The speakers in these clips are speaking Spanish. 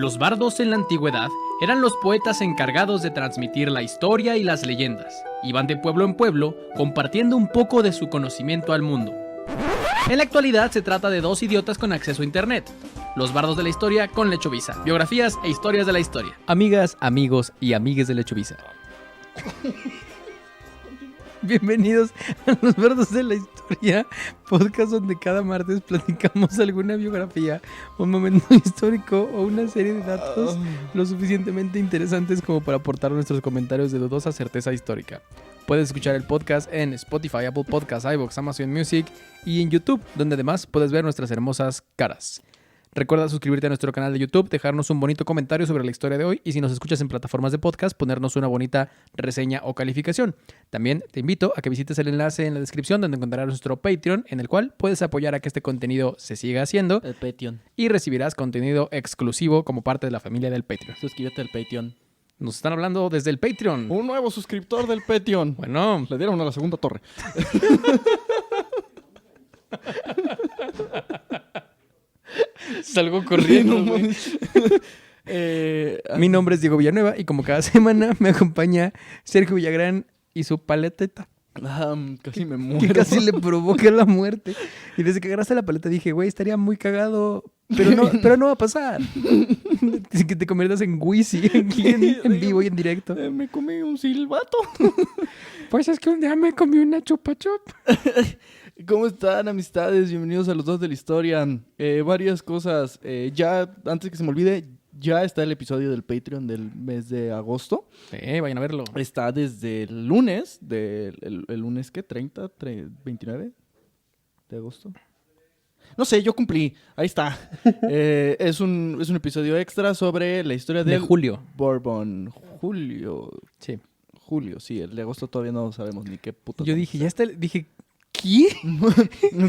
Los bardos en la antigüedad eran los poetas encargados de transmitir la historia y las leyendas. Iban de pueblo en pueblo compartiendo un poco de su conocimiento al mundo. En la actualidad se trata de dos idiotas con acceso a internet. Los bardos de la historia con Lechovisa. Biografías e historias de la historia. Amigas, amigos y amigues de Lechovisa. Bienvenidos a Los Bardos de la Historia, podcast donde cada martes platicamos alguna biografía, un momento histórico o una serie de datos lo suficientemente interesantes como para aportar nuestros comentarios de dudosa certeza histórica. Puedes escuchar el podcast en Spotify, Apple Podcasts, iVoox, Amazon Music y en YouTube, donde además puedes ver nuestras hermosas caras. Recuerda suscribirte a nuestro canal de YouTube, dejarnos un bonito comentario sobre la historia de hoy y si nos escuchas en plataformas de podcast, ponernos una bonita reseña o calificación. También te invito a que visites el enlace en la descripción donde encontrarás nuestro Patreon, en el cual puedes apoyar a que este contenido se siga haciendo. El Patreon. Y recibirás contenido exclusivo como parte de la familia del Patreon. Suscríbete al Patreon. Nos están hablando desde el Patreon. Un nuevo suscriptor del Patreon. Bueno. Le dieron a la segunda torre. Salgo corriendo. Mi nombre es Diego Villanueva y como cada semana me acompaña Sergio Villagrán y su paleteta. Casi me muero. Que casi le provoca la muerte. Y desde que agarraste la paleta dije, güey, estaría muy cagado, pero no va a pasar. Que te conviertas en Wheezy aquí en vivo y en directo. Me comí un silbato. Pues es que un día me comí una chupa chup. ¿Cómo están, amistades? Bienvenidos a Los Dos de la Historia. Varias cosas. Ya, antes que se me olvide, ya está el episodio del Patreon del mes de agosto. Vayan a verlo. Está desde el lunes, el lunes, ¿qué? ¿30? ¿29 de agosto? No sé, yo cumplí. Ahí está. Es un episodio extra sobre la historia de julio. Bourbon. Julio. Sí. Julio, sí. El de agosto todavía no sabemos ni qué puto. Yo dije, ya está. Dije, ¿qué?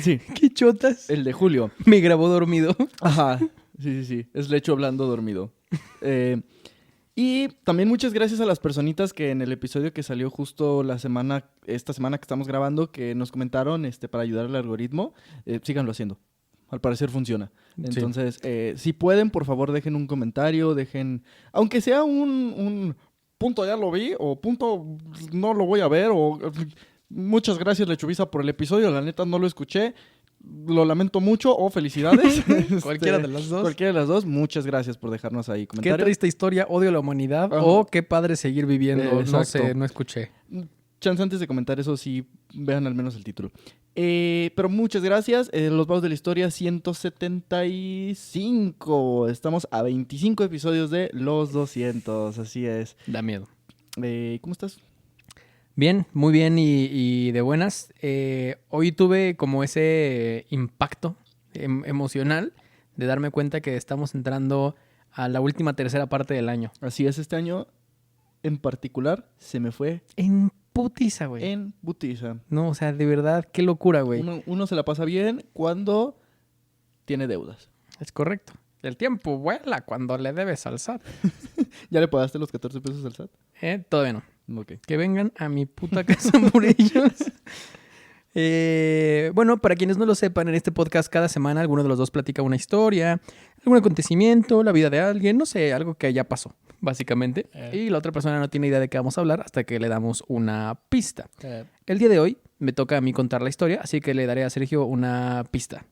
Sí. ¿Qué chotas? El de julio. Me grabó dormido. Ajá. Sí. Es Lecho hablando dormido. Y también muchas gracias a las personitas que en el episodio que salió justo esta semana que estamos grabando, que nos comentaron para ayudar al algoritmo. Síganlo haciendo. Al parecer funciona. Entonces, si pueden, por favor, dejen un comentario, aunque sea un punto ya lo vi, o punto no lo voy a ver, o muchas gracias, Lechovisa, por el episodio. La neta no lo escuché. Lo lamento mucho o felicidades. Cualquiera de las dos. Cualquiera de las dos. Muchas gracias por dejarnos ahí comentarios. Qué triste historia, odio a la humanidad o qué padre seguir viviendo. No sé, no escuché. Chance, antes de comentar eso, sí, vean al menos el título. Pero muchas gracias. Los Bardos de la Historia 175. Estamos a 25 episodios de los 200. Así es. Da miedo. ¿Cómo estás? Bien, muy bien y de buenas. Hoy tuve como ese impacto emocional de darme cuenta que estamos entrando a la última tercera parte del año. Así es, este año en particular se me fue en putiza, güey. En putiza. No, o sea, de verdad, qué locura, güey. Uno se la pasa bien cuando tiene deudas. Es correcto. El tiempo vuela cuando le debes al SAT. ¿Ya le pagaste los 14 pesos al SAT? Todavía no. Okay. Que vengan a mi puta casa por ellos. Bueno, para quienes no lo sepan, en este podcast cada semana alguno de los dos platica una historia, algún acontecimiento, la vida de alguien, no sé, algo que ya pasó, básicamente. Y la otra persona no tiene idea de qué vamos a hablar hasta que le damos una pista. El día de hoy me toca a mí contar la historia, así que le daré a Sergio una pista.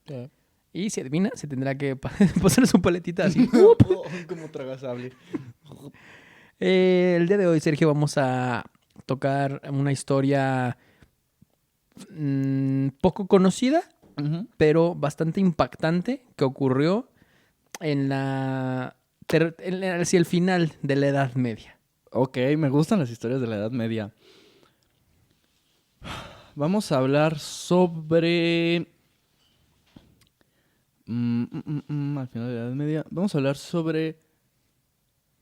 Y si adivina, se tendrá que pasar su paletita así. Como tragasable. El día de hoy, Sergio, vamos a tocar una historia poco conocida, pero bastante impactante que ocurrió hacia el final de la Edad Media. Ok, me gustan las historias de la Edad Media. Vamos a hablar sobre... al final de la Edad Media. Vamos a hablar sobre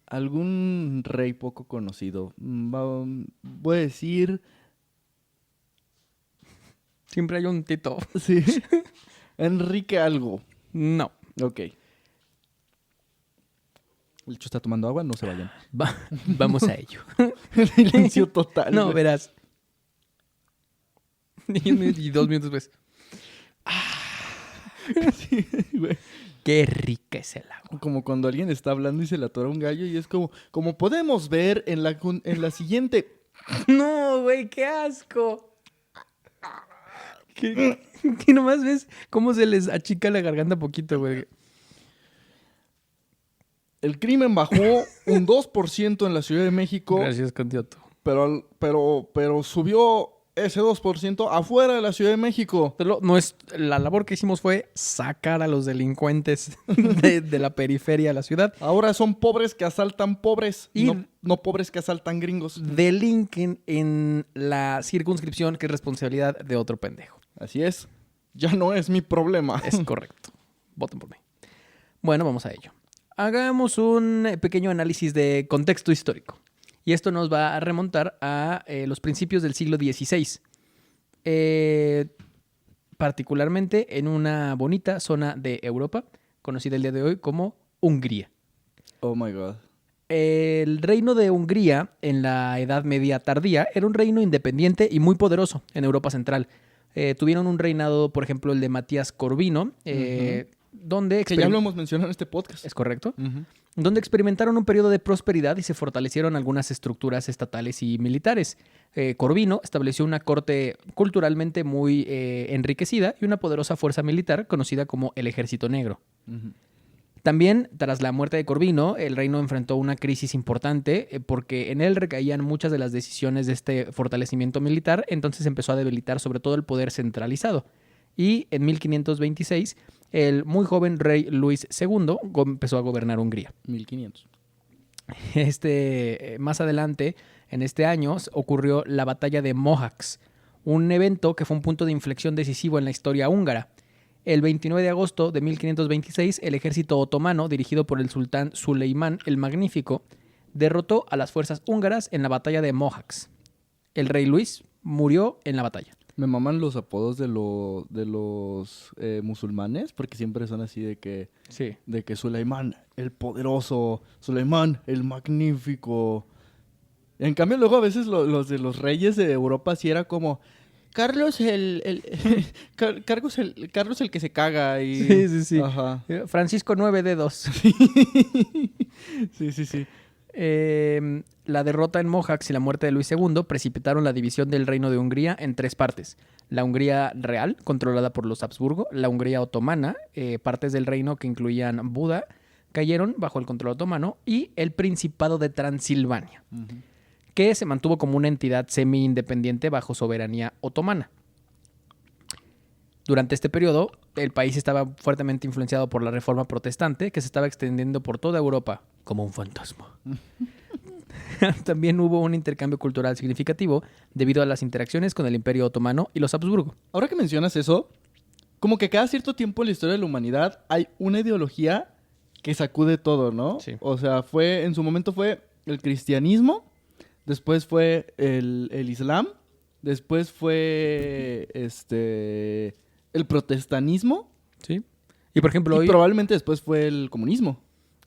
algún rey poco conocido. Voy a decir... Siempre hay un Tito. Sí. Enrique algo. No. Ok. El hecho está tomando agua, no se vayan. Vamos a ello. Silencio total. No, verás. Y 2 minutos después. Sí, güey. Qué rica es el agua. Como cuando alguien está hablando y se le atora un gallo y es como podemos ver en la siguiente... No, güey, qué asco. Que nomás ves cómo se les achica la garganta poquito, güey. El crimen bajó un 2% en la Ciudad de México, Gracias, Contioto. pero subió ese 2% afuera de la Ciudad de México. La labor que hicimos fue sacar a los delincuentes de la periferia de la ciudad. Ahora son pobres que asaltan pobres Y- no pobres que asaltan gringos. Delinquen en la circunscripción que es responsabilidad de otro pendejo. Así es. Ya no es mi problema. Es correcto. Voten por mí. Bueno, vamos a ello. Hagamos un pequeño análisis de contexto histórico. Y esto nos va a remontar a los principios del siglo XVI. Particularmente en una bonita zona de Europa, conocida el día de hoy como Hungría. Oh my God. El reino de Hungría en la Edad Media tardía era un reino independiente y muy poderoso en Europa Central. Tuvieron un reinado, por ejemplo, el de Matías Corvino, donde... Que ya lo hemos mencionado en este podcast. Es correcto. Ujú. Donde experimentaron un periodo de prosperidad y se fortalecieron algunas estructuras estatales y militares. Corvino estableció una corte culturalmente muy enriquecida y una poderosa fuerza militar conocida como el Ejército Negro. Ujú. También, tras la muerte de Corvino, el reino enfrentó una crisis importante porque en él recaían muchas de las decisiones de este fortalecimiento militar, entonces empezó a debilitar sobre todo el poder centralizado. Y en 1526, el muy joven rey Luis II empezó a gobernar Hungría. 1500. Más adelante, en este año, ocurrió la batalla de Mohacs, un evento que fue un punto de inflexión decisivo en la historia húngara. El 29 de agosto de 1526, el ejército otomano, dirigido por el sultán Suleimán el Magnífico, derrotó a las fuerzas húngaras en la batalla de Mohacs. El rey Luis murió en la batalla. Me maman los apodos de los musulmanes porque siempre son así de que Suleimán el poderoso, Suleimán el magnífico. En cambio luego a veces los de los reyes de Europa sí era como Carlos Carlos el que se caga y Sí. Ajá. Francisco 9 dedos. Sí. La derrota en Mohacs y la muerte de Luis II precipitaron la división del reino de Hungría en tres partes. La Hungría real, controlada por los Habsburgo, la Hungría otomana, partes del reino que incluían Buda, cayeron bajo el control otomano, y el Principado de Transilvania, que se mantuvo como una entidad semi-independiente bajo soberanía otomana. Durante este periodo, el país estaba fuertemente influenciado por la Reforma Protestante, que se estaba extendiendo por toda Europa como un fantasma. También hubo un intercambio cultural significativo debido a las interacciones con el Imperio Otomano y los Habsburgo. Ahora que mencionas eso, como que cada cierto tiempo en la historia de la humanidad hay una ideología que sacude todo, ¿no? Sí. O sea, en su momento fue el cristianismo, después fue el islam, después fue el protestanismo ¿Sí? Y por ejemplo, y probablemente después fue el comunismo.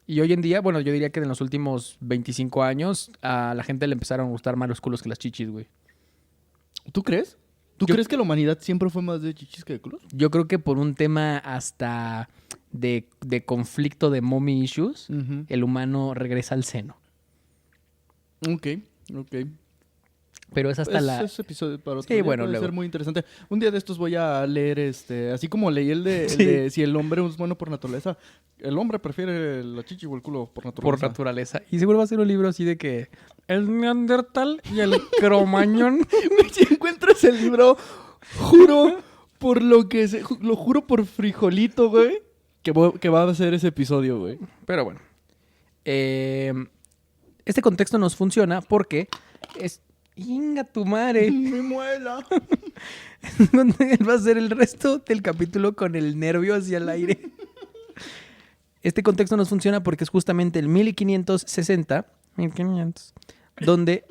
y hoy en día, bueno, yo diría que en los últimos 25 años a la gente le empezaron a gustar más los culos que las chichis, güey. ¿Tú crees? ¿Tú crees que la humanidad siempre fue más de chichis que de culos? Yo creo que por un tema hasta de conflicto de mommy issues, el humano regresa al seno. Ok. Pero es hasta Es episodio para otro Sí, día, bueno, puede luego. ser muy interesante. Un día de estos voy a leer, así como leí el Sí. de si el hombre es bueno por naturaleza. El hombre prefiere la chichi o el culo por naturaleza. por naturaleza. Y seguro va a ser un libro así de que el Neandertal y el Cromañón. Güey, si encuentro ese libro, juro por lo juro por frijolito, güey, que va a ser ese episodio, güey. Pero bueno. Este contexto nos funciona porque es... ¡Inga tu madre! Mi muela. Donde él va a hacer el resto del capítulo con el nervio hacia el aire. Este contexto nos funciona porque es justamente el 1560, donde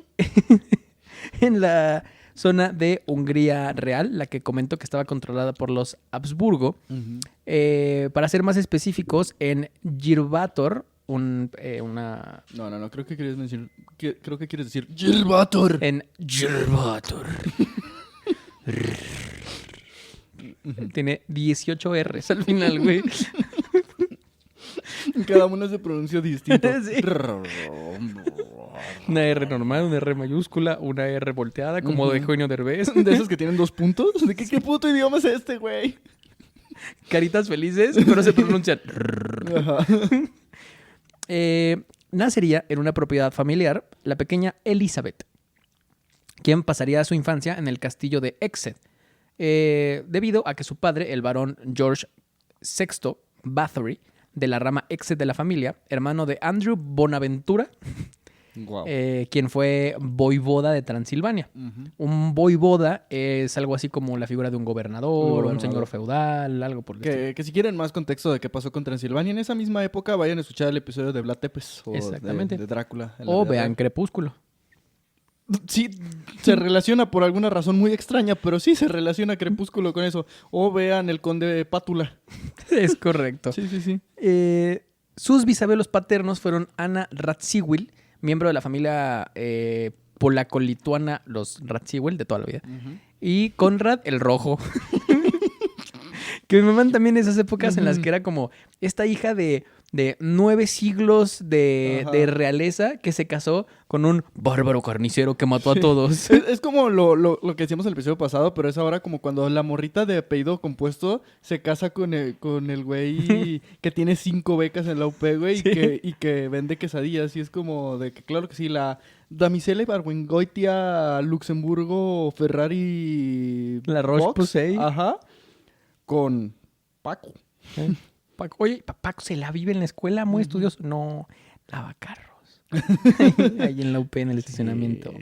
en la zona de Hungría real, la que comento que estaba controlada por los Habsburgo, para ser más específicos, en Girvator, una... No, creo que quieres decir Girvator. En Girvator. Tiene 18 R's al final, güey. Cada uno se pronuncia distinto. Sí. Una R normal, una R mayúscula, una R volteada, como de Eugenio Derbez. De esos que tienen 2 puntos. ¿De qué puto idioma es este, güey? Caritas felices, pero se pronuncian. Ajá. Nacería en una propiedad familiar la pequeña Elizabeth, quien pasaría su infancia en el castillo de Exeter, debido a que su padre, el barón George VI Bathory, de la rama Exeter de la familia, hermano de Andrew Bonaventura, Wow. quien fue voivoda de Transilvania. Un voivoda es algo así como la figura de un gobernador, un señor feudal, algo por el estilo. Que si quieren más contexto de qué pasó con Transilvania en esa misma época, vayan a escuchar el episodio de Vlad Tepes o Exactamente. de Drácula. en la O vida vean real. Crepúsculo. Sí, se relaciona por alguna razón muy extraña, pero sí se relaciona Crepúsculo con eso. O vean El Conde Pátula. Es correcto. Sí. Sus bisabuelos paternos fueron Anna Radziwiłł, miembro de la familia polaco-lituana, los Radziwiłł de toda la vida, y Conrad el Rojo. Que me maman también esas épocas en las que era como esta hija de 9 siglos de realeza que se casó con un bárbaro carnicero que mató a todos. Es como lo que decíamos el episodio pasado, pero es ahora como cuando la morrita de apellido compuesto se casa con el güey que tiene 5 becas en la UP, güey, Sí. y que vende quesadillas. Y es como de que, claro que sí, la damisela Ibargüengoitia Luxemburgo Ferrari La Roche Box, Posay. Ajá. Con Paco. Paco, oye, Paco se la vive en la escuela, muy estudioso. No, lava carros. Ahí en la UP, en el estacionamiento.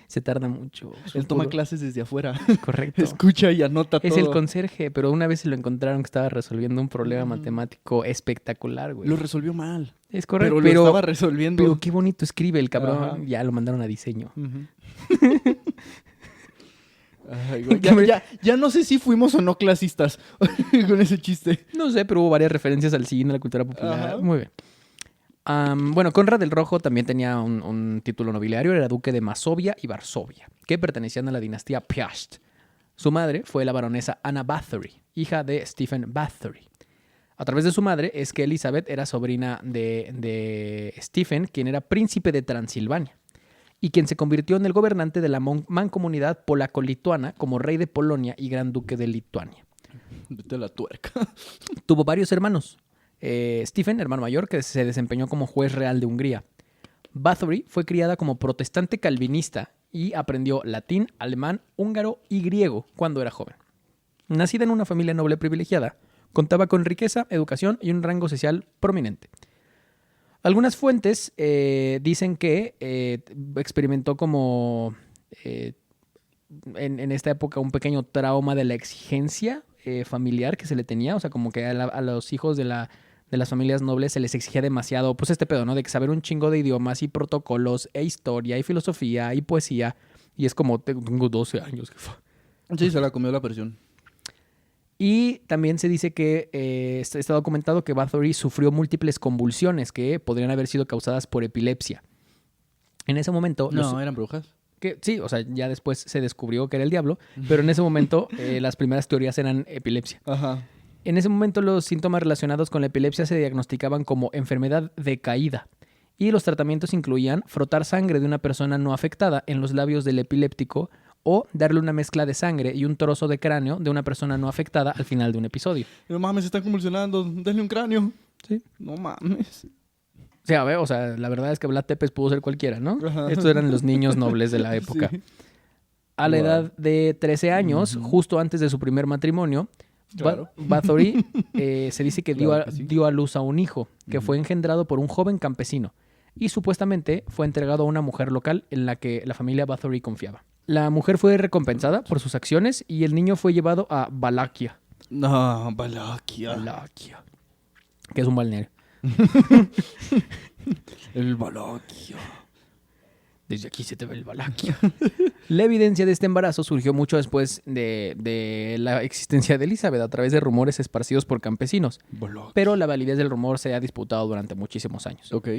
Se tarda mucho. Él toma clases desde afuera. Correcto. Escucha y anota Es todo. el conserje, pero una vez se lo encontraron que estaba resolviendo un problema matemático espectacular, güey. Lo resolvió mal. Es correcto, Pero lo estaba resolviendo. pero qué bonito escribe el cabrón. Ajá. Ya lo mandaron a diseño. Ay, güey, ya no sé si fuimos o no clasistas con ese chiste. No sé, pero hubo varias referencias al cine, a la cultura popular. Ajá. Muy bien. Bueno, Conrad el Rojo también tenía un título nobiliario. Era duque de Masovia y Varsovia, que pertenecían a la dinastía Piast. Su madre fue la baronesa Anna Bathory, hija de Stephen Bathory. A través de su madre es que Elizabeth era sobrina de Stephen, quien era príncipe de Transilvania, y quien se convirtió en el gobernante de la mancomunidad polaco-lituana como rey de Polonia y gran duque de Lituania. Vete a la tuerca. Tuvo varios hermanos. Stephen, hermano mayor, que se desempeñó como juez real de Hungría. Bathory fue criada como protestante calvinista y aprendió latín, alemán, húngaro y griego cuando era joven. Nacida en una familia noble privilegiada, contaba con riqueza, educación y un rango social prominente. Algunas fuentes dicen que experimentó como en esta época un pequeño trauma de la exigencia familiar que se le tenía. O sea, como que a los hijos de las familias nobles se les exigía demasiado, pues este pedo, ¿no? De que saber un chingo de idiomas y protocolos e historia y filosofía y poesía. Y es como, tengo 12 años, jefa. Sí, se la comió la presión. Y también se dice que está documentado que Bathory sufrió múltiples convulsiones que podrían haber sido causadas por epilepsia. En ese momento... No, eran brujas. Sí, o sea, ya después se descubrió que era el diablo, pero en ese momento las primeras teorías eran epilepsia. Ajá. En ese momento los síntomas relacionados con la epilepsia se diagnosticaban como enfermedad decaída y los tratamientos incluían frotar sangre de una persona no afectada en los labios del epiléptico o darle una mezcla de sangre y un trozo de cráneo de una persona no afectada al final de un episodio. No mames, se están convulsionando. Denle un cráneo. Sí. No mames. Sí, a ver, o sea, la verdad es que Vlad Tepes pudo ser cualquiera, ¿no? Ajá. Estos eran los niños nobles de la época. Sí. A la Wow. edad de 13 años, justo antes de su primer matrimonio, Claro. Bathory se dice que, Claro que sí. dio a luz a un hijo que fue engendrado por un joven campesino y supuestamente fue entregado a una mujer local en la que la familia Bathory confiaba. La mujer fue recompensada por sus acciones y el niño fue llevado a Valaquia. No, Valaquia. Valaquia. Que es un balneario. El Valaquia. Desde aquí se te ve el Valaquia. La evidencia de este embarazo surgió mucho después de la existencia de Elizabeth a través de rumores esparcidos por campesinos. Valaquia. Pero la validez del rumor se ha disputado durante muchísimos años. Ok.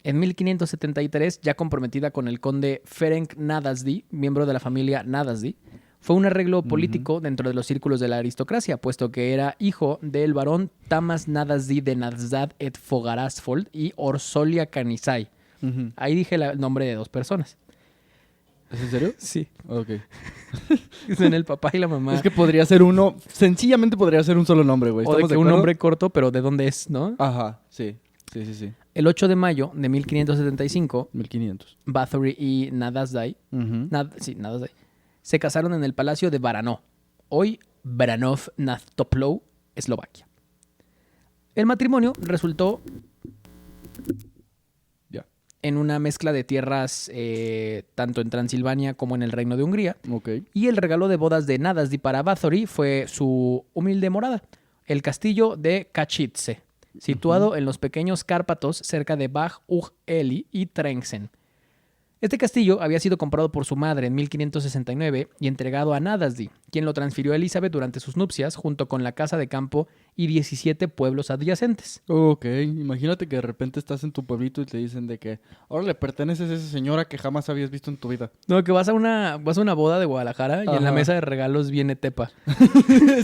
En 1573, ya comprometida con el conde Ferenc Nadasdy, miembro de la familia Nadasdy, Fue un arreglo político dentro de los círculos de la aristocracia, puesto que era hijo del barón Tamas Nadasdi de Nazad et Fogarasfold y Orsolia Canisay. Ujú. Ahí dije el nombre de 2 personas. ¿Es en serio? Sí. Ok. Son el papá y la mamá. Es que podría ser uno... Sencillamente podría ser un solo nombre, güey. O de ¿Estamos que de un acuerdo? nombre corto, pero ¿de dónde es, no? Ajá, sí. Sí, sí, sí. El 8 de mayo de 1575, 1500. Bathory y Nadasdi, Ujú. Nadasdi, se casaron en el palacio de Baranov, hoy Baranov nad Toplou, Eslovaquia. El matrimonio resultó Ya. en una mezcla de tierras tanto en Transilvania como en el Reino de Hungría, Ok. y el regalo de bodas de Nadasdi para Bathory fue su humilde morada, el castillo de Kachitze, situado en los pequeños Cárpatos cerca de Bach-ug-Eli y Trenxen. Este castillo había sido comprado por su madre en 1569 y entregado a Nadasdi, quien lo transfirió a Elizabeth durante sus nupcias, junto con la casa de campo y 17 pueblos adyacentes. Ok, imagínate que de repente estás en tu pueblito y te dicen de que ahora le perteneces a esa señora que jamás habías visto en tu vida. No, que vas a una boda de Guadalajara y en la Ajá. mesa de regalos viene Tepa.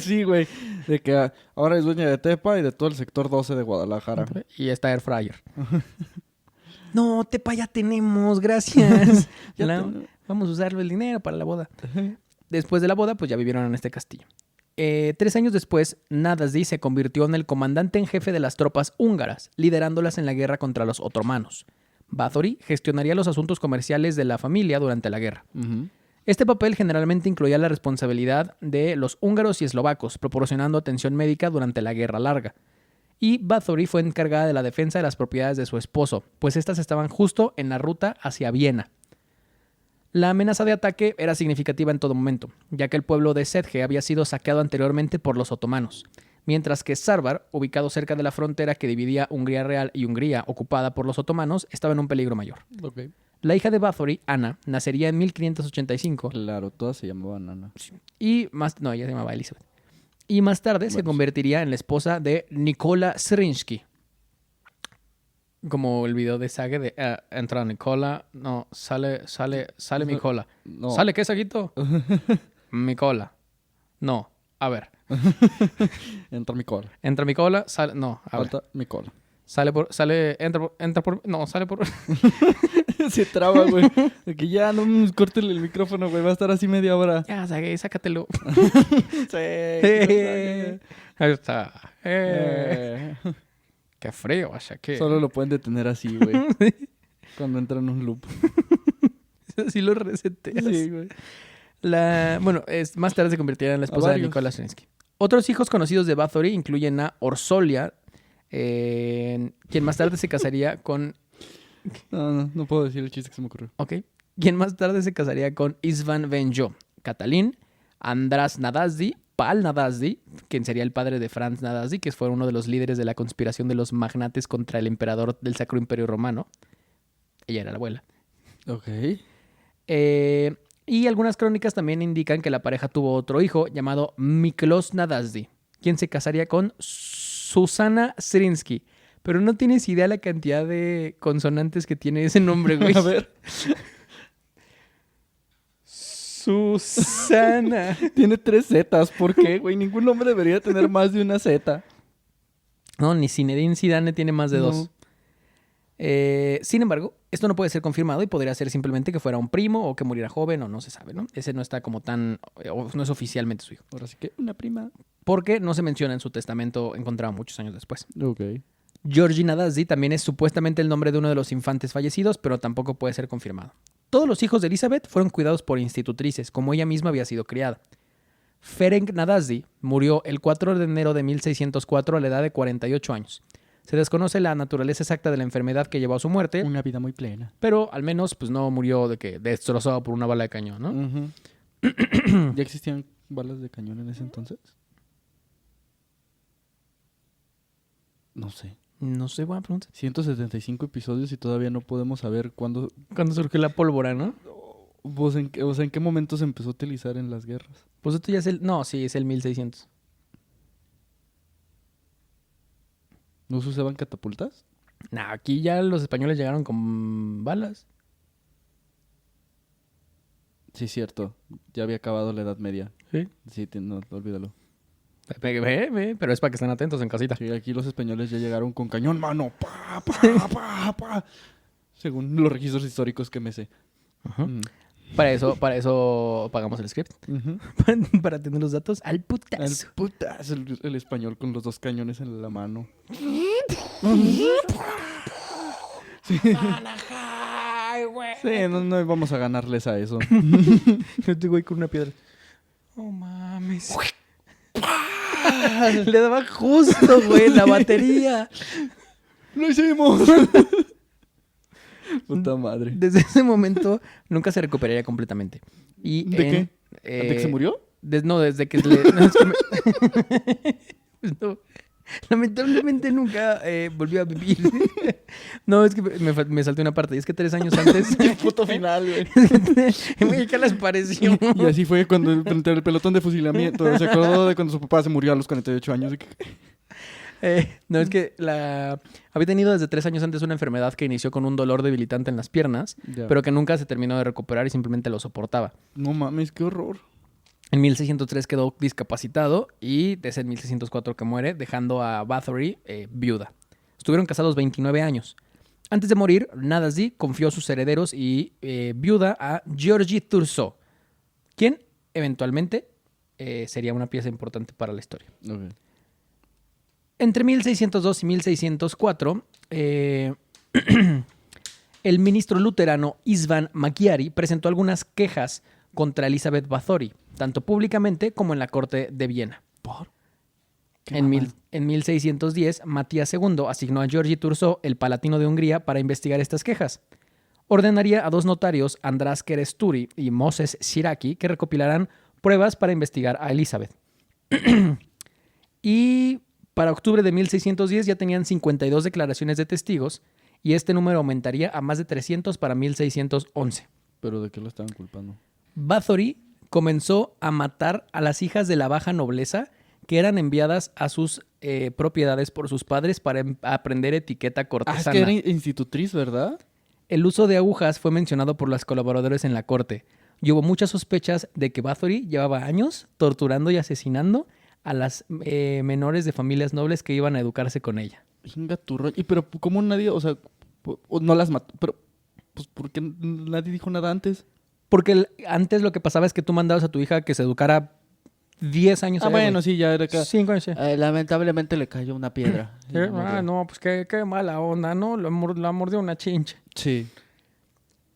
Sí, güey. De que ahora es dueña de Tepa y de todo el sector 12 de Guadalajara. Y está Air Fryer. No, Tepa ya tenemos, gracias. Ya Vamos a usarlo el dinero para la boda. Después de la boda, pues ya vivieron en este castillo. 3 años después, Nadasdi se convirtió en el comandante en jefe de las tropas húngaras, liderándolas en la guerra contra los otomanos. Bathory gestionaría los asuntos comerciales de la familia durante la guerra. Ujú. Este papel generalmente incluía la responsabilidad de los húngaros y eslovacos, proporcionando atención médica durante la guerra larga. Y Bathory fue encargada de la defensa de las propiedades de su esposo, pues estas estaban justo en la ruta hacia Viena. La amenaza de ataque era significativa en todo momento, ya que el pueblo de Sedge había sido saqueado anteriormente por los otomanos, mientras que Szarvár, ubicado cerca de la frontera que dividía Hungría Real y Hungría ocupada por los otomanos, estaba en un peligro mayor. Ok. La hija de Bathory, Ana, nacería en 1585 Claro, todas se llamaban Ana. y más... No, ella se llamaba Elizabeth. Y más tarde se Bueno, sí. convertiría en la esposa de Nikola Zrinski. Como el video de Sage de entra Nikola, no, sale Mikola. No. ¿Sale qué, Saguito? Mikola. No, a ver. Entra mi cola. Entra Mikola, sale, no, a ver. Falta mi cola. Entra por, no, sale por... Se traba, güey. De que ya no córtele el micrófono, güey. Va a estar así media hora. Ya, Sage, sácatelo. Sí. Ahí está. Qué frío, o sea que... Solo lo pueden detener así, güey. Cuando entra en un loop. Así lo reseteas. Sí, güey. Más tarde se convertirá en la esposa de varios. Nikola Zrinski. Otros hijos conocidos de Bathory incluyen a Orsolia, quien más tarde se casaría con... No puedo decir el chiste que se me ocurrió. Ok. Quien más tarde se casaría con Isvan Venjo, Catalín, András Nadasdi, Pal Nadasdi, quien sería el padre de Franz Nadasdi, que fue uno de los líderes de la conspiración de los magnates contra el emperador del Sacro Imperio Romano. Ella era la abuela. Ok. Y algunas crónicas también indican que la pareja tuvo otro hijo llamado Miklos Nadasdi, quien se casaría con Susana Zrinski. Pero no tienes idea la cantidad de consonantes que tiene ese nombre, güey. A ver. Susana. Tiene 3 Zetas. ¿Por qué, güey? Ningún nombre debería tener más de una Z. No, ni Zinedine Zidane tiene más de No. 2. Sin embargo, esto no puede ser confirmado y podría ser simplemente que fuera un primo o que muriera joven o no se sabe, ¿no? Ese no está como tan... o no es oficialmente su hijo. Ahora sí que una prima. Porque no se menciona en su testamento encontrado muchos años después. Ok. Georgi Nadasdi también es supuestamente el nombre de uno de los infantes fallecidos, pero tampoco puede ser confirmado. Todos los hijos de Elizabeth fueron cuidados por institutrices, como ella misma había sido criada. Ferenc Nadasdi murió el 4 de enero de 1604 a la edad de 48 años. Se desconoce la naturaleza exacta de la enfermedad que llevó a su muerte, Una vida muy plena. pero al menos pues no murió de que destrozado por una bala de cañón, ¿no? Ujú. ¿Ya existían balas de cañón en ese entonces? No sé. No sé, buena pregunta. 175 episodios y todavía no podemos saber cuándo... Cuando surgió la pólvora, ¿no? Pues, ¿en qué momento se empezó a utilizar en las guerras? Pues esto ya es el... No, sí, es el 1600. ¿No se usaban catapultas? Nah, aquí ya los españoles llegaron con balas. Sí, cierto. Ya había acabado la Edad Media. Sí. Sí, no, olvídalo. Pero es para que estén atentos en casita. Sí, aquí los españoles ya llegaron con cañón, mano. Pa, pa, pa, pa. Según los registros históricos que me sé. Ajá. Mm. Para eso pagamos el script. Ujú. Para tener los datos al El putazo. putazo, el español con los 2 cañones en la mano. Sí, no vamos a ganarles a eso. Este güey con una piedra. Oh, mames. Le daba justo, güey, la batería. ¡Lo hicimos! Puta madre. Desde ese momento nunca se recuperaría completamente. Y ¿De qué? ¿De que se murió? No, desde que le... no, es que no. Lamentablemente nunca volvió a vivir. No, es que me salté una parte. Y es que 3 años antes... ¡Qué puto final, güey! ¿Qué les pareció? Y así fue cuando frente al pelotón de fusilamiento. Se acordó de cuando su papá se murió a los 48 años. No, es que había tenido desde 3 años antes una enfermedad que inició con un dolor debilitante en las piernas, Ya. pero que nunca se terminó de recuperar y simplemente lo soportaba. No mames, qué horror. En 1603 quedó discapacitado y es en 1604 que muere, dejando a Bathory viuda. Estuvieron casados 29 años. Antes de morir, Nadasdy confió sus herederos y viuda a Georgie Thurso, quien eventualmente sería una pieza importante para la historia. Okay. Entre 1602 y 1604, el ministro luterano István Magyari presentó algunas quejas contra Elizabeth Bathory, tanto públicamente como en la corte de Viena. ¿Por? En 1610, Matías II asignó a Georgi Thurso, el palatino de Hungría, para investigar estas quejas. Ordenaría a 2 notarios, András Keresturi y Moses Siraki, que recopilarán pruebas para investigar a Elizabeth. Y para octubre de 1610 ya tenían 52 declaraciones de testigos y este número aumentaría a más de 300 para 1611. ¿Pero de qué lo estaban culpando? Bathory comenzó a matar a las hijas de la baja nobleza que eran enviadas a sus propiedades por sus padres para aprender etiqueta cortesana. Es que era institutriz, ¿verdad? El uso de agujas fue mencionado por los colaboradores en la corte y hubo muchas sospechas de que Bathory llevaba años torturando y asesinando a las menores de familias nobles que iban a educarse con ella. Venga tu rollo. ¿Y pero cómo nadie, o sea, no las mató? Pero, pues, ¿por qué nadie dijo nada antes? Porque antes lo que pasaba es que tú mandabas a tu hija que se educara 10 años. Bueno, sí, ya era acá. 5 años. Sí. Lamentablemente le cayó una piedra. No, pues qué mala onda, ¿no? La mordió una chincha. Sí.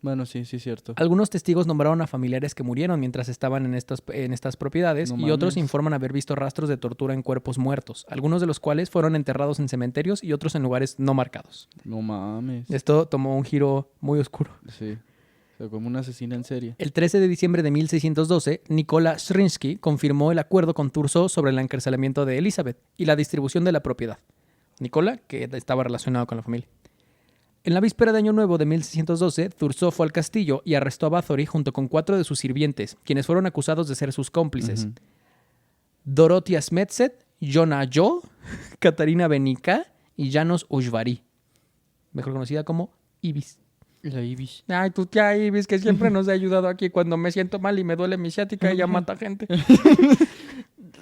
Bueno, sí, es cierto. Algunos testigos nombraron a familiares que murieron mientras estaban en estas propiedades No y mames. otros informan haber visto rastros de tortura en cuerpos muertos, algunos de los cuales fueron enterrados en cementerios y otros en lugares no marcados. No mames. Esto tomó un giro muy oscuro. Sí. O sea, como una asesina en serie. El 13 de diciembre de 1612, Nikola Srinsky confirmó el acuerdo con Thurso sobre el encarcelamiento de Elizabeth y la distribución de la propiedad. Nikola, que estaba relacionado con la familia. En la víspera de Año Nuevo de 1612, Thurso fue al castillo y arrestó a Bathory junto con 4 de sus sirvientes, quienes fueron acusados de ser sus cómplices. Ujú. Dorotia Smetset, Jona Jo, Katarina Benica y Janos Ushvari, mejor conocida como Ibis. La Ibis. Ay, tu tía Ibis, que siempre nos ha ayudado aquí cuando me siento mal y me duele mi ciática, ella mata gente.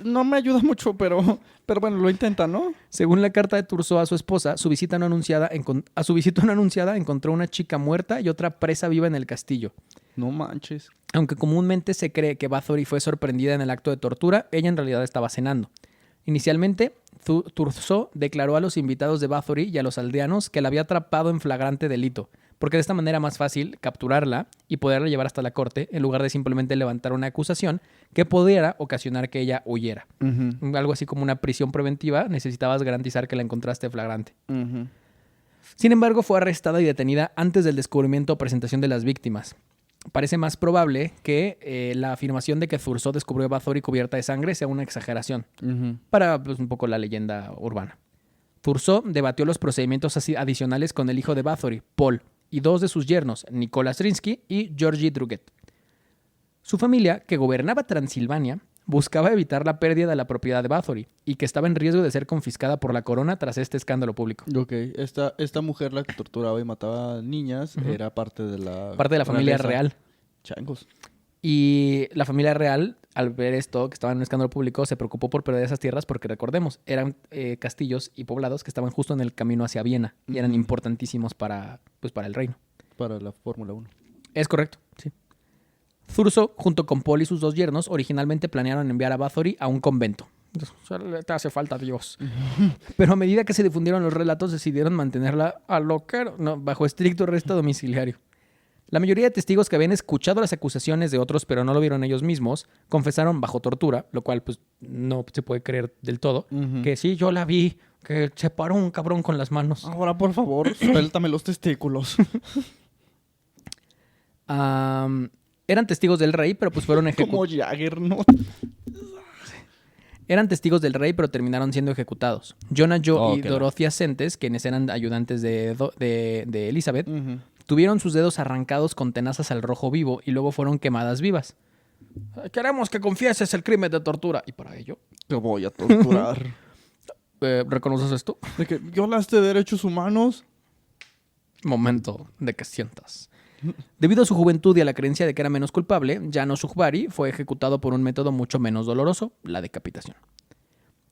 No me ayuda mucho, pero bueno, lo intenta, ¿no? Según la carta de Thurso a su esposa, a su visita no anunciada encontró una chica muerta y otra presa viva en el castillo. No manches. Aunque comúnmente se cree que Bathory fue sorprendida en el acto de tortura, ella en realidad estaba cenando. Inicialmente, Thurso declaró a los invitados de Bathory y a los aldeanos que la había atrapado en flagrante delito, porque de esta manera era más fácil capturarla y poderla llevar hasta la corte en lugar de simplemente levantar una acusación que pudiera ocasionar que ella huyera. Uh-huh. Algo así como una prisión preventiva, necesitabas garantizar que la encontraste flagrante. Uh-huh. Sin embargo, fue arrestada y detenida antes del descubrimiento o presentación de las víctimas. Parece más probable que la afirmación de que Thurso descubrió a Bathory cubierta de sangre sea una exageración, Uh-huh. para un poco la leyenda urbana. Thurso debatió los procedimientos adicionales con el hijo de Bathory, Paul, y 2 de sus yernos, Nikola Srinsky y Georgi Druget. Su familia, que gobernaba Transilvania, buscaba evitar la pérdida de la propiedad de Bathory y que estaba en riesgo de ser confiscada por la corona tras este escándalo público. Ok, esta mujer, la que torturaba y mataba niñas, Ujú. era parte de la Parte de la familia realeza. real. Changos. Y la familia real, al ver esto, que estaba en un escándalo público, se preocupó por perder esas tierras porque, recordemos, eran castillos y poblados que estaban justo en el camino hacia Viena y eran importantísimos para el reino. Para la Fórmula 1. Es correcto, sí. Thurso, junto con Paul y sus 2 yernos, originalmente planearon enviar a Bathory a un convento. Te hace falta Dios. Pero a medida que se difundieron los relatos, decidieron mantenerla bajo estricto arresto domiciliario. La mayoría de testigos que habían escuchado las acusaciones de otros, pero no lo vieron ellos mismos, confesaron bajo tortura, lo cual pues no se puede creer del todo, que sí, yo la vi, que se paró un cabrón con las manos. Ahora, por favor, suéltame los testículos. Eran testigos del rey, pero pues fueron Como Jagger, ¿no? Eran testigos del rey, pero terminaron siendo ejecutados. Jonah Joe y qué Dorothea Sentes, quienes eran ayudantes de Elizabeth, tuvieron sus dedos arrancados con tenazas al rojo vivo y luego fueron quemadas vivas. Queremos que confieses el crimen de tortura. Y para ello... Te voy a torturar. ¿Reconoces esto? ¿De que violaste derechos humanos? Momento de que sientas. Debido a su juventud y a la creencia de que era menos culpable, János Ugbari fue ejecutado por un método mucho menos doloroso, la decapitación.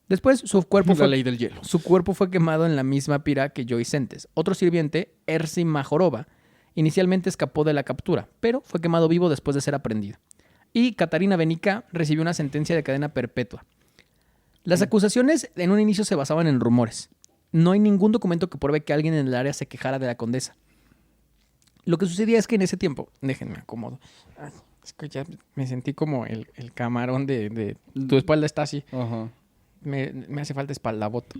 Después, su cuerpo ley del hielo. Su cuerpo fue quemado en la misma pira que Joy Sentes. Otro sirviente, Ersi Majorova, inicialmente escapó de la captura, pero fue quemado vivo después de ser aprendido. Y Katarina Venica recibió una sentencia de cadena perpetua. Las acusaciones en un inicio se basaban en rumores. No hay ningún documento que pruebe que alguien en el área se quejara de la condesa. Lo que sucedía es que en ese tiempo... Déjenme acomodo. Ay, es que ya me sentí como el camarón de... Tu espalda está así. Ajá. Me hace falta espaldaboto.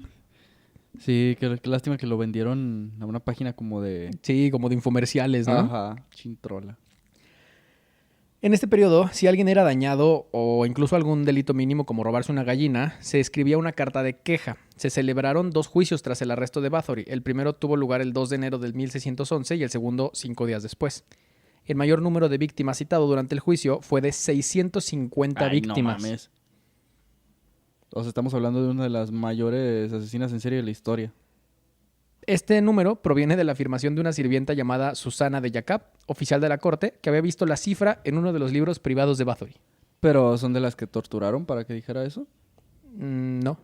Sí, qué lástima que lo vendieron a una página como de... Sí, como de infomerciales, ¿no? Ajá, chintrola. En este periodo, si alguien era dañado o incluso algún delito mínimo como robarse una gallina, se escribía una carta de queja. Se celebraron 2 juicios tras el arresto de Bathory. El primero tuvo lugar el 2 de enero del 1611 y el segundo 5 días después. El mayor número de víctimas citado durante el juicio fue de 650 víctimas. No mames. O sea, estamos hablando de una de las mayores asesinas en serie de la historia. Este número proviene de la afirmación de una sirvienta llamada Susana de Jacob, oficial de la corte, que había visto la cifra en uno de los libros privados de Bathory. ¿Pero son de las que torturaron para que dijera eso? No.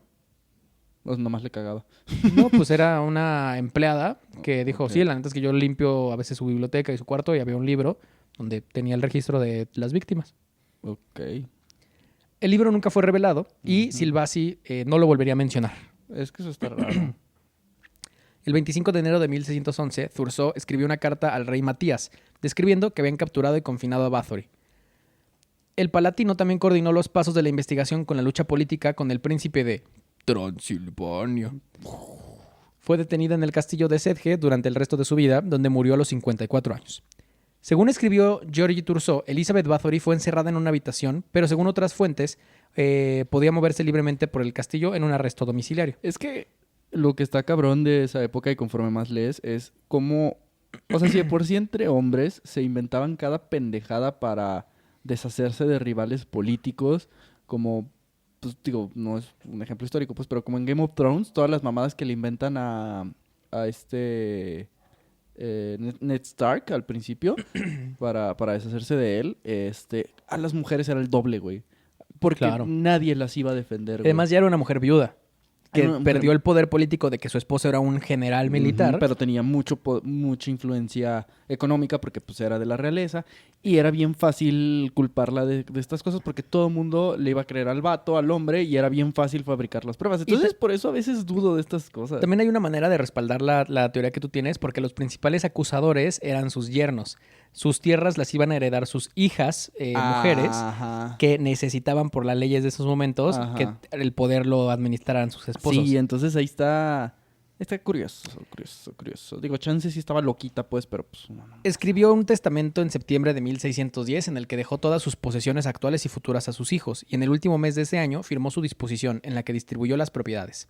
O nomás le cagaba. No, pues era una empleada que dijo, Ok. sí, la neta es que yo limpio a veces su biblioteca y su cuarto y había un libro donde tenía el registro de las víctimas. Ok. El libro nunca fue revelado y Silvassi no lo volvería a mencionar. Es que eso está raro. El 25 de enero de 1611, Thurso escribió una carta al rey Matías, describiendo que habían capturado y confinado a Bathory. El palatino también coordinó los pasos de la investigación con la lucha política con el príncipe de Transilvania. Fue detenida en el castillo de Sedge durante el resto de su vida, donde murió a los 54 años. Según escribió Georgi Thurso, Elizabeth Bathory fue encerrada en una habitación, pero según otras fuentes, podía moverse libremente por el castillo en un arresto domiciliario. Es que lo que está cabrón de esa época y conforme más lees es cómo... O sea, si de por sí entre hombres se inventaban cada pendejada para deshacerse de rivales políticos, como... Pues digo, no es un ejemplo histórico, pues, pero como en Game of Thrones, todas las mamadas que le inventan a Ned Stark al principio para deshacerse de él, a las mujeres era el doble, güey. Porque Claro. nadie las iba a defender, güey. Además, ya era una mujer viuda, que Era una mujer- perdió el poder político de que su esposo era un general militar. Ujú, pero tenía mucha influencia económica porque pues era de la realeza y era bien fácil culparla de estas cosas porque todo el mundo le iba a creer al vato, al hombre y era bien fácil fabricar las pruebas. Entonces por eso a veces dudo de estas cosas. También hay una manera de respaldar la teoría que tú tienes, porque los principales acusadores eran sus yernos. Sus tierras las iban a heredar sus hijas, mujeres, Ajá. que necesitaban por las leyes de esos momentos Ajá. que el poder lo administraran sus esposos. Sí, entonces ahí está curioso. Digo, chance sí estaba loquita pues, pero pues no. Escribió un testamento en septiembre de 1610 en el que dejó todas sus posesiones actuales y futuras a sus hijos, y en el último mes de ese año firmó su disposición en la que distribuyó las propiedades.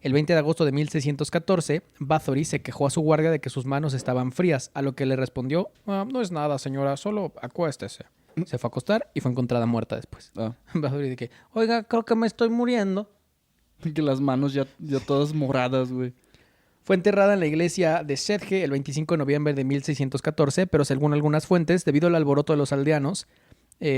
El 20 de agosto de 1614, Bathory se quejó a su guardia de que sus manos estaban frías, a lo que le respondió, no es nada, señora, solo acuéstese. Se fue a acostar y fue encontrada muerta después. Ah, Bathory de que, oiga, creo que me estoy muriendo. que las manos ya todas moradas, güey. Fue enterrada en la iglesia de Sedge el 25 de noviembre de 1614, pero según algunas fuentes, debido al alboroto de los aldeanos,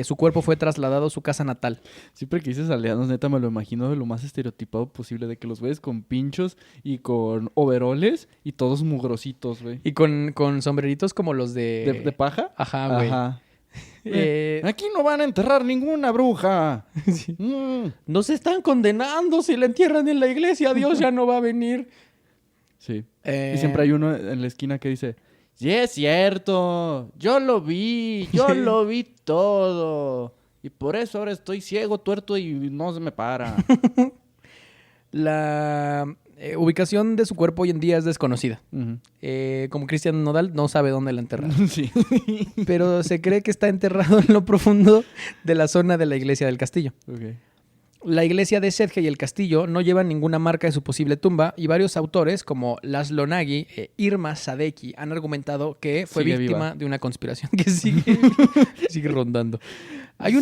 Su cuerpo fue trasladado a su casa natal. Siempre que dices aldeanos, neta, me lo imagino de lo más estereotipado posible. De que los güeyes con pinchos y con overoles y todos mugrositos, güey. Y con sombreritos como los ¿De paja? Ajá, güey. Ajá. Eh, Aquí no van a enterrar ninguna bruja. sí. Mm. Nos están condenando. Si la entierran en la iglesia, Dios ya no va a venir. Sí. Y siempre hay uno en la esquina que dice... Sí, es cierto. Yo lo vi todo. Y por eso ahora estoy ciego, tuerto y no se me para. La ubicación de su cuerpo hoy en día es desconocida. Ujú. Como Cristian Nodal no sabe dónde la enterraron. Sí. Pero se cree que está enterrado en lo profundo de la zona de la iglesia del castillo. Ok. La iglesia de Sedge y el castillo no llevan ninguna marca de su posible tumba y varios autores como Laszlo Nagy e Irma Sadecki han argumentado que fue Sigue víctima viva. de una conspiración que sigue rondando.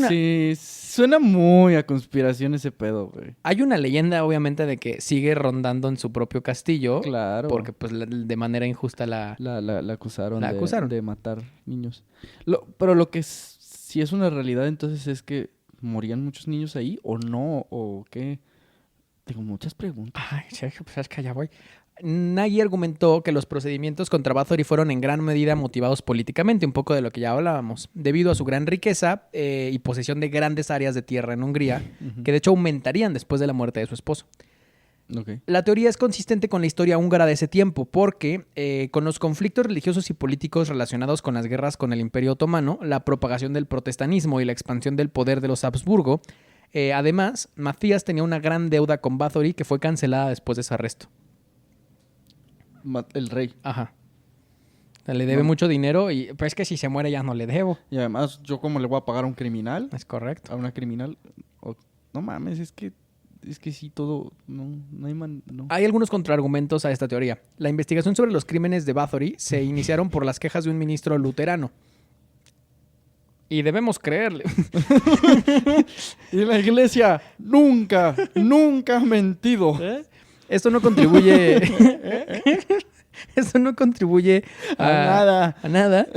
Sí, suena muy a conspiración ese pedo, güey. Hay una leyenda, obviamente, de que sigue rondando en su propio castillo. Claro. Porque, pues, de manera injusta la acusaron, La acusaron. de matar niños. Pero lo que si es una realidad entonces es que morían muchos niños ahí o no, o qué. Tengo muchas preguntas. Ay, Sergio, pues es que allá voy. Nagy argumentó que los procedimientos contra Báthory fueron en gran medida motivados políticamente, un poco de lo que ya hablábamos, debido a su gran riqueza y posesión de grandes áreas de tierra en Hungría, Ujú. que de hecho aumentarían después de la muerte de su esposo. Ok. La teoría es consistente con la historia húngara de ese tiempo, porque con los conflictos religiosos y políticos relacionados con las guerras con el Imperio Otomano, la propagación del protestantismo y la expansión del poder de los Habsburgo, además, Macías tenía una gran deuda con Báthory que fue cancelada después de su arresto. El rey. Ajá. O sea, le debe No. mucho dinero y pues es que si se muere ya no le debo. Y además, ¿yo cómo le voy a pagar a un criminal? Es correcto. A una criminal. No mames, es que sí todo. No hay no. Hay algunos contraargumentos a esta teoría. La investigación sobre los crímenes de Báthory se iniciaron por las quejas de un ministro luterano. Y debemos creerle. Y la iglesia nunca ha mentido. Esto no contribuye. Esto no contribuye A nada.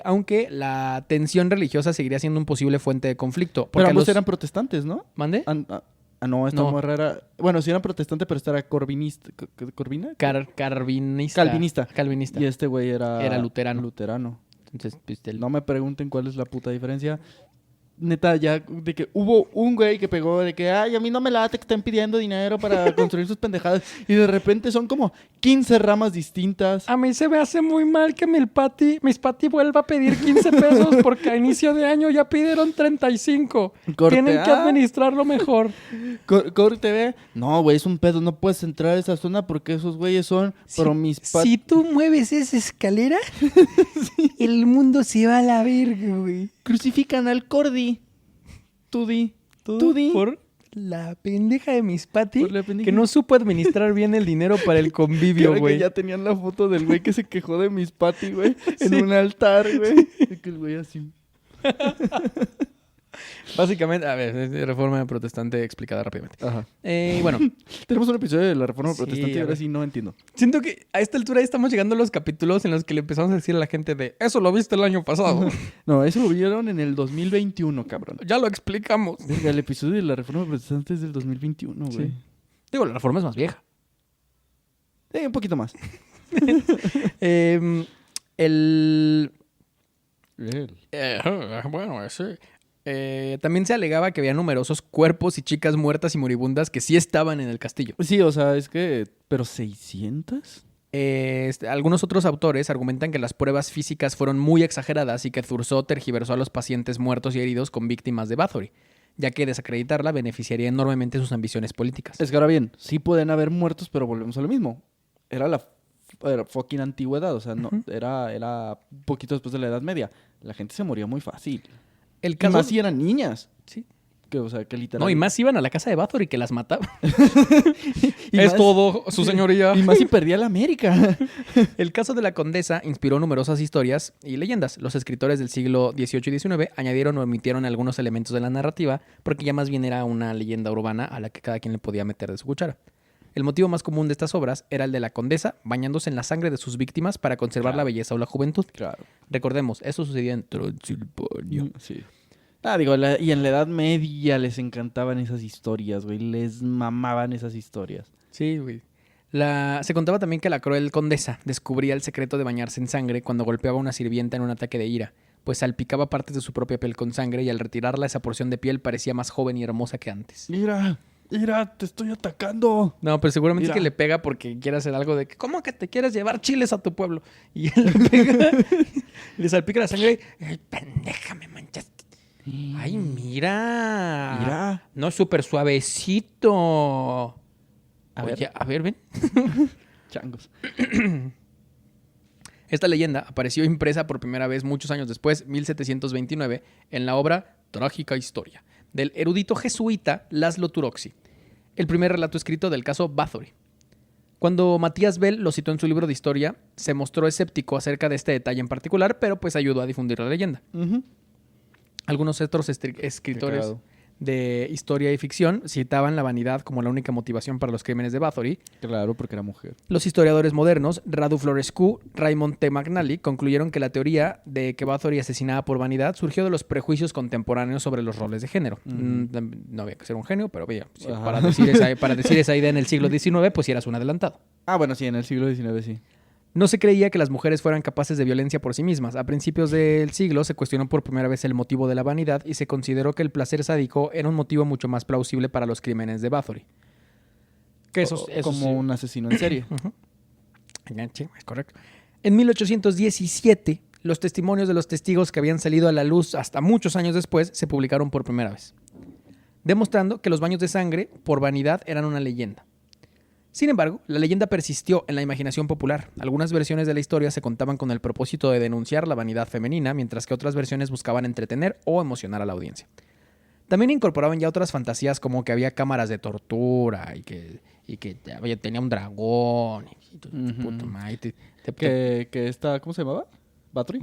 Aunque la tensión religiosa seguiría siendo un posible fuente de conflicto. Pero a ambos eran protestantes, ¿no? ¿Mande? No, esta No. morra era... Bueno, sí eran protestantes, pero esta era corvinista. ¿Corvina? Calvinista. Calvinista. Y este güey era luterano. luterano. Entonces, pues, No me pregunten cuál es la puta diferencia. Neta, ya de que hubo un güey que pegó de que, ay, a mí no me late que estén pidiendo dinero para construir sus pendejadas. Y de repente son como 15 ramas distintas. A mí se me hace muy mal que Miss Patty vuelva a pedir 15 pesos porque a inicio de año ya pidieron 35. Corte Tienen que A. administrarlo mejor. Corte B. No, güey, es un pedo. No puedes entrar a esa zona porque esos güeyes son Si tú mueves esa escalera, el mundo se va a la verga, güey. Crucifican al Cordy. Tú di. Por la pendeja de Miss Patty Por la pendeja. que no supo administrar bien el dinero para el convivio, Creo güey. que ya tenían la foto del güey que se quejó de Miss Patty, güey. En un altar, güey. Y que el güey así. Básicamente, a ver, es reforma protestante explicada rápidamente. Ajá. Bueno, Tenemos un episodio de la Reforma Sí, Protestante y a ahora ver. sí no entiendo. siento que a esta altura ya estamos llegando a los capítulos en los que le empezamos a decir a la gente de eso lo viste el año pasado. No, eso lo vieron en el 2021, cabrón. Ya lo explicamos. Verga, el episodio de la Reforma Protestante es del 2021, güey. Sí. Digo, la reforma es más vieja. Un poquito más. Bueno, sí. También se alegaba que había numerosos cuerpos y chicas muertas y moribundas que sí estaban en el castillo. Sí, o sea, es que... ¿Pero 600? Algunos otros autores argumentan que las pruebas físicas fueron muy exageradas y que Thurzó tergiversó a los pacientes muertos y heridos con víctimas de Báthory, ya que desacreditarla beneficiaría enormemente sus ambiciones políticas. Es que ahora bien, sí pueden haber muertos, pero volvemos a lo mismo. Era fucking antigüedad, o sea, no, era un poquito después de la Edad Media. La gente se moría muy fácil. El Y caso... más si eran niñas. Sí. Que, o sea, que literal... No, y más iban a la casa de Báthory que las mataban. Y Es más- todo, su señoría. Y más si perdía la América. El caso de la condesa inspiró numerosas historias y leyendas. Los escritores del siglo XVIII y XIX añadieron o omitieron algunos elementos de la narrativa porque ya más bien era una leyenda urbana a la que cada quien le podía meter de su cuchara. El motivo más común de estas obras era el de la condesa bañándose en la sangre de sus víctimas para conservar Claro. la belleza o la juventud. Claro. Recordemos, esto sucedía en Transilvania. Sí. Digo, y en la Edad Media les encantaban esas historias, güey. Les mamaban esas historias. Sí, güey. Se contaba también que la cruel condesa descubría el secreto de bañarse en sangre cuando golpeaba a una sirvienta en un ataque de ira, pues salpicaba partes de su propia piel con sangre y al retirarla esa porción de piel parecía más joven y hermosa que antes. Mira, te estoy atacando. No, pero seguramente Mira. es que le pega porque quiere hacer algo de que, ¿cómo que te quieres llevar chiles a tu pueblo? Y él le pega, le salpica la sangre y, ¡ay, pendeja, me manchaste! ¡Ay, mira! Mira. No, es súper suavecito. A Oye, a ver, ven. Changos. Esta leyenda apareció impresa por primera vez muchos años después, 1729, en la obra Trágica Historia, del erudito jesuita Laszlo Turoczi, el primer relato escrito del caso Bathory. Cuando Matías Bell lo citó en su libro de historia, se mostró escéptico acerca de este detalle en particular, pero pues ayudó a difundir la leyenda. Algunos otros escritores de historia y ficción citaban la vanidad como la única motivación para los crímenes de Bathory. Claro, porque era mujer. Los historiadores modernos, Radu Florescu, Raymond T. McNally, concluyeron que la teoría de que Bathory asesinaba por vanidad surgió de los prejuicios contemporáneos sobre los roles de género. No había que ser un genio, pero oye, sí, para decir esa idea en el siglo XIX, pues sí eras un adelantado. Bueno, sí, en el siglo XIX sí. No se creía que las mujeres fueran capaces de violencia por sí mismas. A principios del siglo se cuestionó por primera vez el motivo de la vanidad y se consideró que el placer sádico era un motivo mucho más plausible para los crímenes de Bathory. Que eso como sí. un asesino en serie. Sí, es correcto. En 1817, los testimonios de los testigos que habían salido a la luz hasta muchos años después se publicaron por primera vez, demostrando que los baños de sangre por vanidad eran una leyenda. Sin embargo, la leyenda persistió en la imaginación popular. Algunas versiones de la historia se contaban con el propósito de denunciar la vanidad femenina, mientras que otras versiones buscaban entretener o emocionar a la audiencia. También incorporaban ya otras fantasías como que había cámaras de tortura y que tenía un dragón. Que esta, ¿cómo se llamaba? ¿Bathory?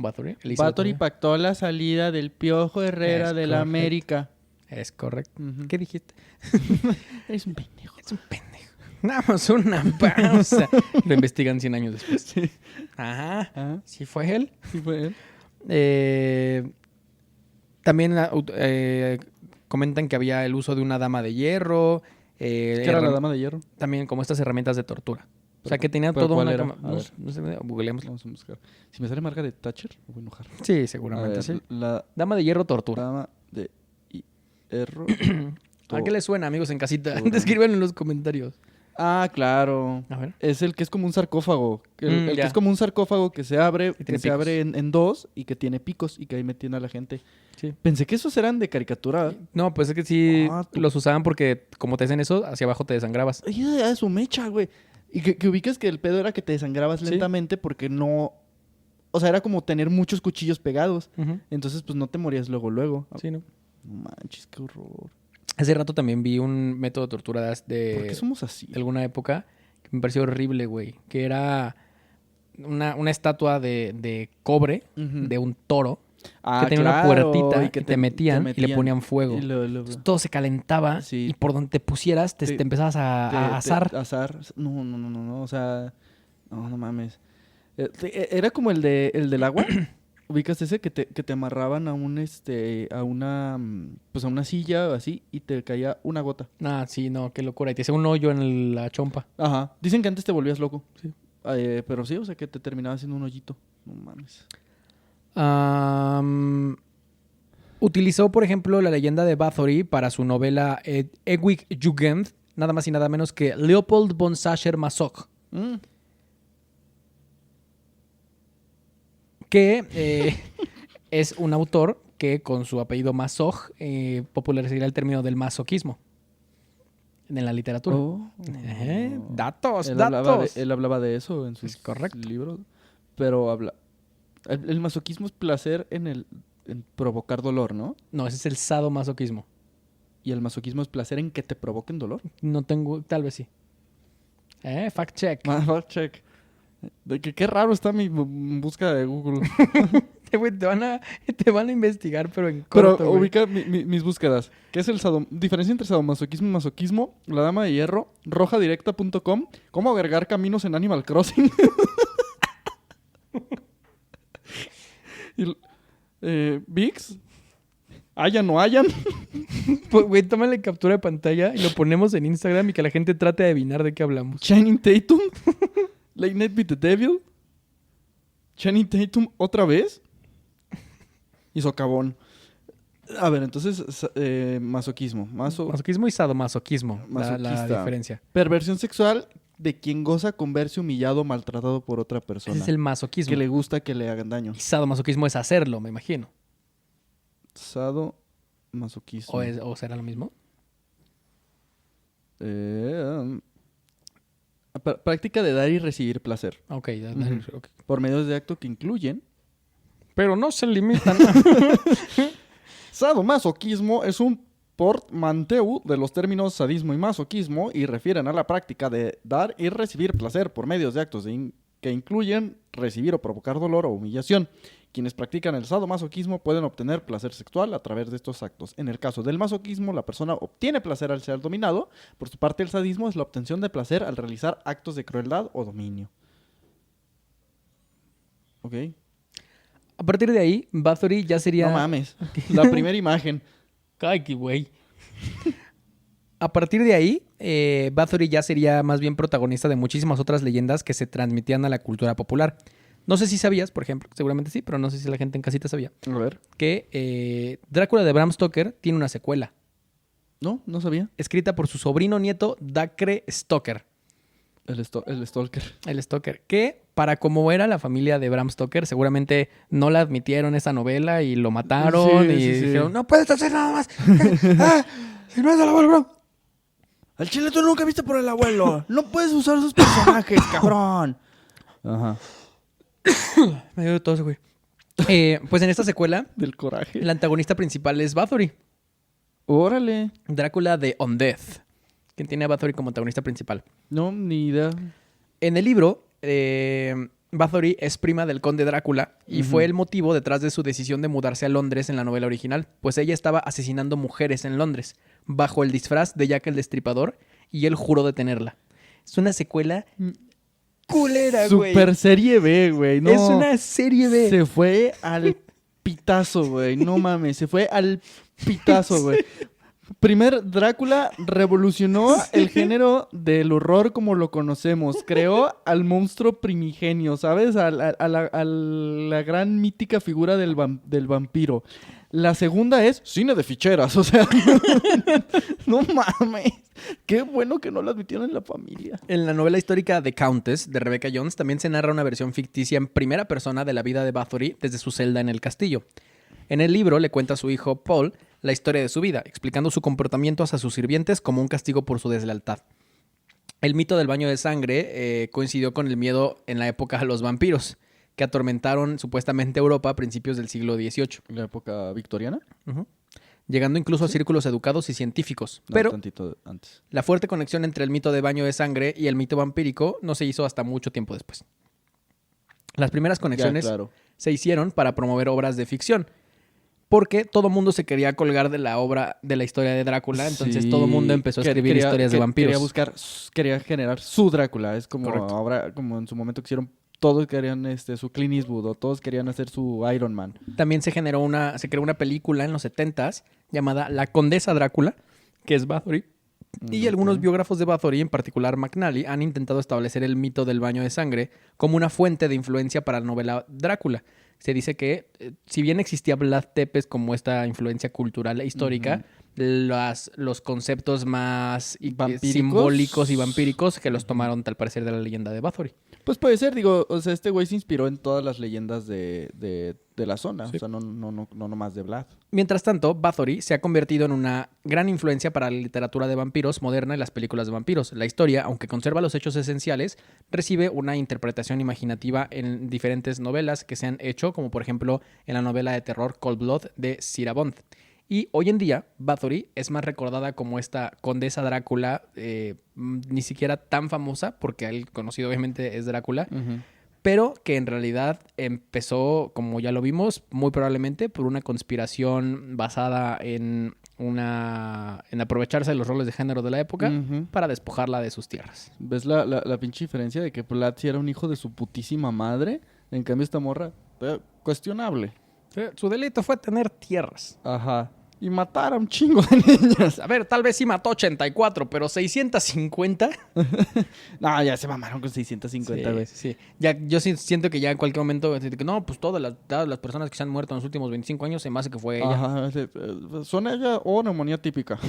Bathory pactó la salida del Piojo Herrera de la América. Es correcto. Uh-huh. ¿Qué dijiste? Eres un pendejo. Es un pendejo. Damos una pausa. Lo investigan 100 años después. Sí. Ajá. ¿Sí fue él? Sí fue él. También comentan que había el uso de una dama de hierro. ¿Qué era la dama de hierro? También como estas herramientas de tortura. O sea, que tenía ¿pero todo cuál una... era? No sé, googleemos. Vamos a buscar. Si me sale Margaret Thatcher, me voy a enojar. Sí, seguramente ver, sí. La Dama de hierro, tortura. dama de hierro. ¿A qué les suena, amigos en casita? Escriban en los comentarios. Claro. A ver. Es el que es como un sarcófago. El que ya. es como un sarcófago que se abre, Y tiene picos. en dos y que tiene picos y que ahí meten a la gente. Sí. Pensé que esos eran de caricatura. No, pues es que sí tú- los usaban porque como te hacen eso, hacia abajo te desangrabas. Ay, ya, su mecha, güey. Y que ubicas que el pedo era que te desangrabas Sí. lentamente porque no... O sea, era como tener muchos cuchillos pegados. Ujú. Entonces, pues no te morías luego. Sí, ¿no? No manches, qué horror. Hace rato también vi un método de tortura ¿Por qué de somos así? alguna época que me pareció horrible, güey. Que era una estatua de cobre Ujú. de un toro Ah, que tenía una claro, puertita y y que te metían y le ponían fuego. Y lo- Entonces, todo se calentaba Sí. y por donde te pusieras te empezabas a asar. Asar. No, o sea... No mames. Era como el del agua. ¿Ubicas ese? Que te amarraban a a una silla o así y te caía una gota. Ah, sí, no, qué locura. Y te hacía un hoyo en la chompa. Ajá. Dicen que antes te volvías loco. Sí. Pero sí, o sea, que te terminaba haciendo un hoyito. No mames. Utilizó, por ejemplo, la leyenda de Bathory para su novela Ewig Jugend, nada más y nada menos que Leopold von Sacher-Masoch, que es un autor que con su apellido Masoch popularizaría el término del masoquismo en la literatura. Datos. Él hablaba de eso en sus Es correcto. libros. Pero el masoquismo es placer en provocar dolor, ¿no? No, ese es el sadomasoquismo. Y el masoquismo es placer en que te provoquen dolor. No tengo, tal vez sí. Fact check. Fact check. De que qué raro está mi búsqueda de Google. Güey, te van a investigar, pero en Pero corto, güey. ubica mis búsquedas. ¿Qué es diferencia entre sadomasoquismo y masoquismo? La Dama de Hierro, rojadirecta.com, cómo agregar caminos en Animal Crossing. Y, VIX, Hayan o hayan. Pues, güey, tómale captura de pantalla y lo ponemos en Instagram y que la gente trate de adivinar de qué hablamos. Channing Tatum. Late Night with the Devil. Channing Tatum otra vez. Y socavón. A ver, entonces, masoquismo. Masoquismo y sadomasoquismo, la Masoquista. diferencia. Perversión sexual de quien goza con verse humillado o maltratado por otra persona. Ese es el masoquismo. Que le gusta que le hagan daño. Y sadomasoquismo es hacerlo, me imagino. Sadomasoquismo. ¿O será lo mismo? Práctica de dar y recibir placer. Ok, ok. Por medios de acto que incluyen. Pero no se limitan. Sadomasoquismo es un portmanteau de los términos sadismo y masoquismo y refieren a la práctica de dar y recibir placer por medios de actos que incluyen recibir o provocar dolor o humillación. Quienes practican el sadomasoquismo pueden obtener placer sexual a través de estos actos. En el caso del masoquismo, la persona obtiene placer al ser dominado. Por su parte, el sadismo es la obtención de placer al realizar actos de crueldad o dominio. Ok. A partir de ahí, Bathory ya sería... No mames. La primera imagen. Ay, qué güey. A partir de ahí, Bathory ya sería más bien protagonista de muchísimas otras leyendas que se transmitían a la cultura popular. No sé si sabías, por ejemplo, seguramente sí, pero no sé si la gente en casita sabía, A ver. que Drácula de Bram Stoker tiene una secuela, No, no sabía. escrita por su sobrino nieto Dacre Stoker. El Stalker. El Stoker, que para como era la familia de Bram Stoker, seguramente no la admitieron esa novela y lo mataron Sí, y sí, sí. dijeron, no puedes hacer nada más. Si no es el abuelo Bram. Al chile tú nunca viste por el abuelo. No puedes usar sus personajes, cabrón. Ajá. Me dio todo ese güey. Pues en esta secuela, Del coraje. el antagonista principal es Bathory, Órale. Drácula de Undeath, quien tiene a Bathory como antagonista principal. No, ni idea. En el libro, Bathory es prima del conde Drácula y fue el motivo detrás de su decisión de mudarse a Londres en la novela original, pues ella estaba asesinando mujeres en Londres, bajo el disfraz de Jack el Destripador, y él juró detenerla. Es una secuela culera, güey. Super serie B, güey. No. Es una serie B. Se fue al pitazo, güey. No mames. Se fue al pitazo, güey. Primer Drácula revolucionó el género del horror como lo conocemos. Creó al monstruo primigenio, ¿sabes? A la gran mítica figura del vampiro. La segunda es cine de ficheras, o sea... no mames. Qué bueno que no lo admitieron en la familia. En la novela histórica The Countess, de Rebecca Jones, también se narra una versión ficticia en primera persona de la vida de Bathory desde su celda en el castillo. En el libro le cuenta a su hijo Paul la historia de su vida, explicando su comportamiento hacia sus sirvientes como un castigo por su deslealtad. El mito del baño de sangre coincidió con el miedo en la época a los vampiros, que atormentaron supuestamente Europa a principios del siglo XVIII. ¿La época victoriana? Llegando incluso a círculos educados y científicos. No, Pero tantito antes. la fuerte conexión entre el mito de baño de sangre y el mito vampírico no se hizo hasta mucho tiempo después. Las primeras conexiones Ya, claro. se hicieron para promover obras de ficción, porque todo mundo se quería colgar de la obra de la historia de Drácula, entonces Sí. todo el mundo empezó a escribir historias de vampiros. Quería generar su Drácula. Es como Correcto. ahora, como en su momento quisieron, todos querían su Clint Eastwood o todos querían hacer su Iron Man. También se creó una película en los 70s llamada La Condesa Drácula, que es Bathory. Y algunos biógrafos de Bathory, en particular McNally, han intentado establecer el mito del baño de sangre como una fuente de influencia para la novela Drácula. Se dice que, si bien existía Vlad Tepes como esta influencia cultural e histórica, los conceptos más ¿Vampíricos? simbólicos y vampíricos que los tomaron, tal parecer, de la leyenda de Bathory. Pues puede ser, digo, o sea, este güey se inspiró en todas las leyendas de la zona, Sí. o sea, no nomás de Vlad. Mientras tanto, Bathory se ha convertido en una gran influencia para la literatura de vampiros moderna y las películas de vampiros. La historia, aunque conserva los hechos esenciales, recibe una interpretación imaginativa en diferentes novelas que se han hecho, como por ejemplo en la novela de terror Cold Blood de Cira Bond. Y hoy en día, Bathory es más recordada como esta condesa Drácula, ni siquiera tan famosa, porque el conocido obviamente es Drácula, pero que en realidad empezó, como ya lo vimos, muy probablemente por una conspiración basada en aprovecharse de los roles de género de la época para despojarla de sus tierras. ¿Ves la pinche diferencia de que Vlad sí era un hijo de su putísima madre? En cambio esta morra, cuestionable. Su delito fue tener tierras. Ajá. y matar a un chingo de niñas. A ver, tal vez sí mató 84, pero 650. No, ya se mamaron con 650, güey. Sí. Ya, yo siento que ya en cualquier momento, no, pues todas las personas que se han muerto en los últimos 25 años, se me hace que fue ella. Ajá, son ella o neumonía típica.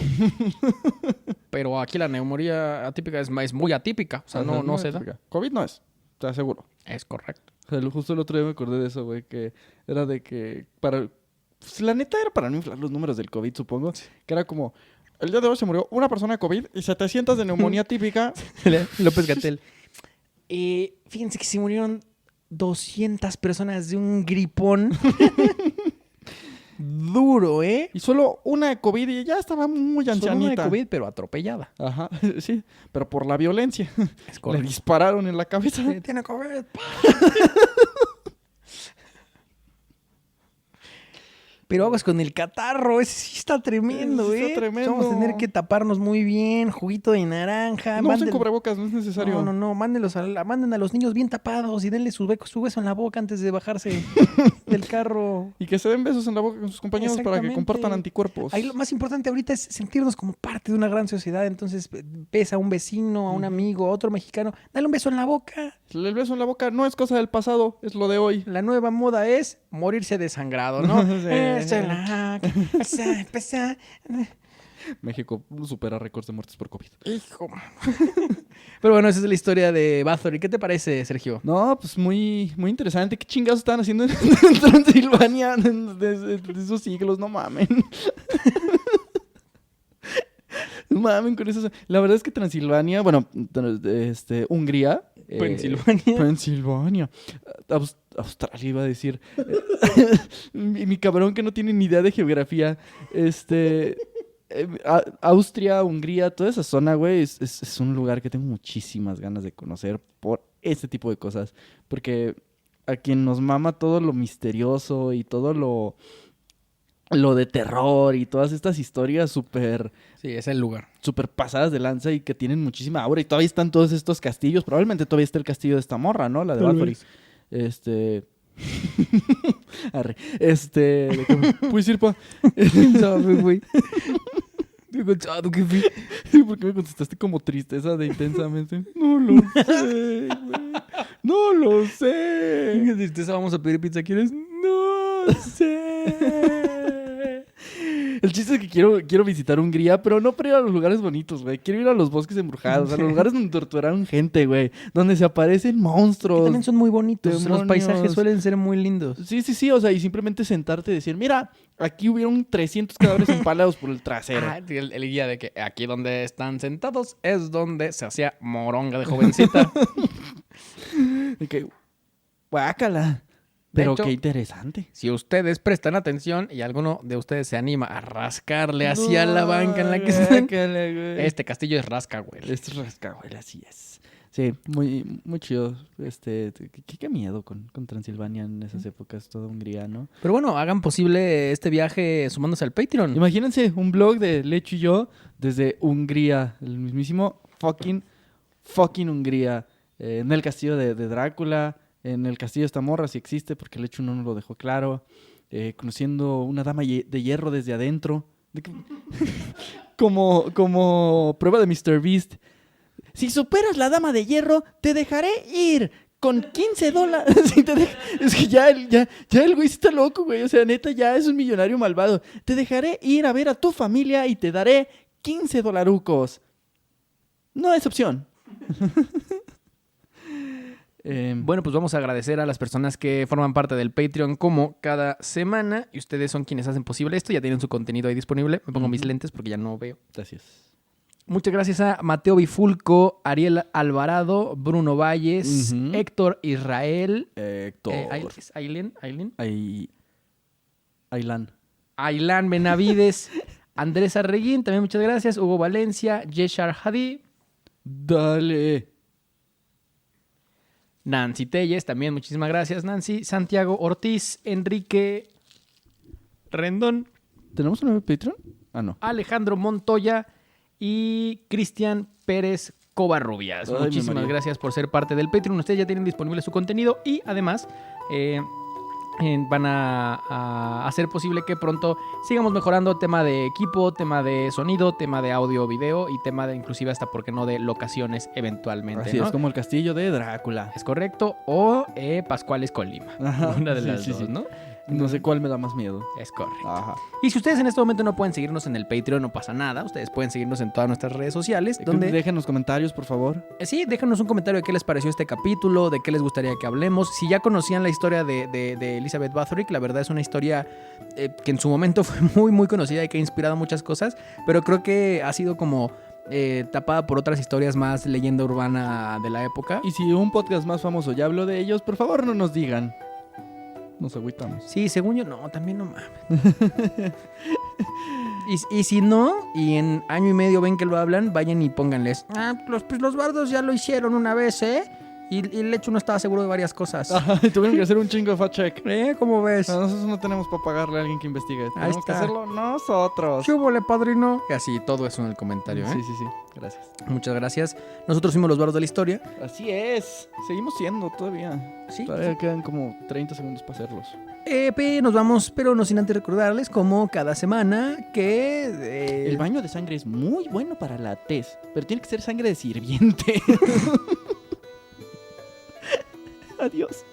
Pero aquí la neumonía atípica es muy atípica. O sea, no se da. COVID no es, te aseguro. Es correcto. O sea, justo el otro día me acordé de eso, güey, que era de que pues, la neta era para no inflar los números del COVID, supongo. Sí. Que era como, el día de hoy se murió una persona de COVID y 700 de neumonía típica. López-Gatell. Fíjense que se murieron 200 personas de un gripón. Duro, ¿eh? Y solo una de COVID y ya estaba muy ancianita. Solo una de COVID, pero atropellada. Ajá, sí. Pero por la violencia. Es correcto. Le dispararon en la cabeza. Tiene COVID. Pero aguas con el catarro, ese sí está tremendo, sí está tremendo. Vamos a tener que taparnos muy bien, juguito de naranja. No usen cubrebocas, no es necesario. No, manden a los niños bien tapados y denle su beso en la boca antes de bajarse del carro. Y que se den besos en la boca con sus compañeros para que compartan anticuerpos. Ahí lo más importante ahorita es sentirnos como parte de una gran sociedad. Entonces, besa a un vecino, a un amigo, a otro mexicano, dale un beso en la boca. El beso en la boca no es cosa del pasado, es lo de hoy. La nueva moda es morirse desangrado, ¿no? Sí. México supera récords de muertes por COVID. Hijo. Pero bueno, esa es la historia de Bathory. ¿Qué te parece, Sergio? No, pues muy, muy interesante. ¿Qué chingados estaban haciendo en Transilvania de esos siglos? No mamen. No mamen con eso. La verdad es que Transilvania, bueno, Hungría. Pensilvania. Australia iba a decir. mi cabrón que no tiene ni idea de geografía. Austria, Hungría, toda esa zona, güey, es un lugar que tengo muchísimas ganas de conocer por este tipo de cosas. Porque a quien nos mama todo lo misterioso y todo lo de terror y todas estas historias súper... Sí, es el lugar. Súper pasadas de lanza y que tienen muchísima aura. Y todavía están todos estos castillos. Probablemente todavía está el castillo de esta morra, ¿no? La de Bathory. Arre. ¿Puedes ir, pa? ¿Sabe, güey? Estoy cansado, jefe. ¿Por qué me contestaste como tristeza de intensamente? No lo sé, güey. No lo sé. ¿Qué tristeza? Vamos a pedir pizza, ¿quieres? No sé. El chiste es que quiero visitar Hungría, pero no para ir a los lugares bonitos, güey. Quiero ir a los bosques embrujados, a los lugares donde torturaron gente, güey. Donde se aparecen monstruos. Que también son muy bonitos. Demonios. Los paisajes suelen ser muy lindos. Sí. O sea, y simplemente sentarte y decir, mira, aquí hubieron 300 cadáveres empalados por el trasero. El guía de que aquí donde están sentados es donde se hacía moronga de jovencita. De que, guácala. Pero hecho, qué interesante. Si ustedes prestan atención y alguno de ustedes se anima a rascarle hacia la banca en la que están, este castillo es rascahuele. Este es rascahuele, así es. Sí, muy, muy chido. Qué miedo con Transilvania en esas épocas, toda Hungría, ¿no? Pero bueno, hagan posible este viaje sumándose al Patreon. Imagínense un blog de Lecho y yo desde Hungría, el mismísimo fucking Hungría, en el castillo de Drácula. En el castillo de esta morra, si existe, porque el hecho no nos lo dejó claro. Conociendo una dama de hierro desde adentro. como prueba de Mr. Beast. Si superas la dama de hierro, te dejaré ir con $15. Es que ya el güey está loco, güey. O sea, neta, ya es un millonario malvado. Te dejaré ir a ver a tu familia y te daré $15. No es opción. Bueno, pues vamos a agradecer a las personas que forman parte del Patreon como cada semana. Y ustedes son quienes hacen posible esto. Ya tienen su contenido ahí disponible. Me pongo mis lentes porque ya no veo. Gracias. Muchas gracias a Mateo Bifulco, Ariel Alvarado, Bruno Valles, Héctor Israel. Ailán Benavides, Andrés Arreguín, también muchas gracias. Hugo Valencia, Yeshar Hadi. Dale. Nancy Telles, también muchísimas gracias, Nancy. Santiago Ortiz, Enrique Rendón. ¿Tenemos un nuevo Patreon? Ah, no. Alejandro Montoya y Cristian Pérez Covarrubias. Muchísimas gracias por ser parte del Patreon. Ustedes ya tienen disponible su contenido y además van a hacer posible que pronto sigamos mejorando tema de equipo, tema de sonido, tema de audio, video y tema de inclusive hasta, ¿por qué no?, de locaciones eventualmente. Así ¿no? es como el castillo de Drácula. Es correcto. O Pascuales Colima. Ajá, Una de sí, las sí, dos, sí. ¿no? No sé cuál me da más miedo. Es correcto. Ajá. Y si ustedes en este momento no pueden seguirnos en el Patreon, no pasa nada. Ustedes pueden seguirnos en todas nuestras redes sociales. Donde Déjenos comentarios, por favor. sí, déjanos un comentario de qué les pareció este capítulo, de qué les gustaría que hablemos. Si ya conocían la historia de Elizabeth Bathory, la verdad es una historia que en su momento fue muy, muy conocida y que ha inspirado muchas cosas, pero creo que ha sido como tapada por otras historias más leyenda urbana de la época. Y si un podcast más famoso ya habló de ellos, por favor no nos digan. Nos agüitamos. Sí, según yo, no, también no mames. y si no, y en año y medio ven que lo hablan, vayan y pónganles. Los bardos ya lo hicieron una vez, ¿eh? Y el hecho no estaba seguro de varias cosas. Tuvieron que hacer un chingo de fact check. ¿Cómo ves? Nosotros no tenemos para pagarle a alguien que investigue. Ahí Tenemos que está. hacerlo nosotros. ¿Qué húbole, padrino? Y así, todo eso en el comentario, ¿eh? Sí, sí, sí. Gracias. Muchas gracias. Nosotros fuimos los bardos de la historia. Así es. Seguimos siendo todavía. Sí. Todavía quedan como 30 segundos para hacerlos. Nos vamos, pero no sin antes recordarles, como cada semana, que... El baño de sangre es muy bueno para la tez, pero tiene que ser sangre de sirviente. Adiós.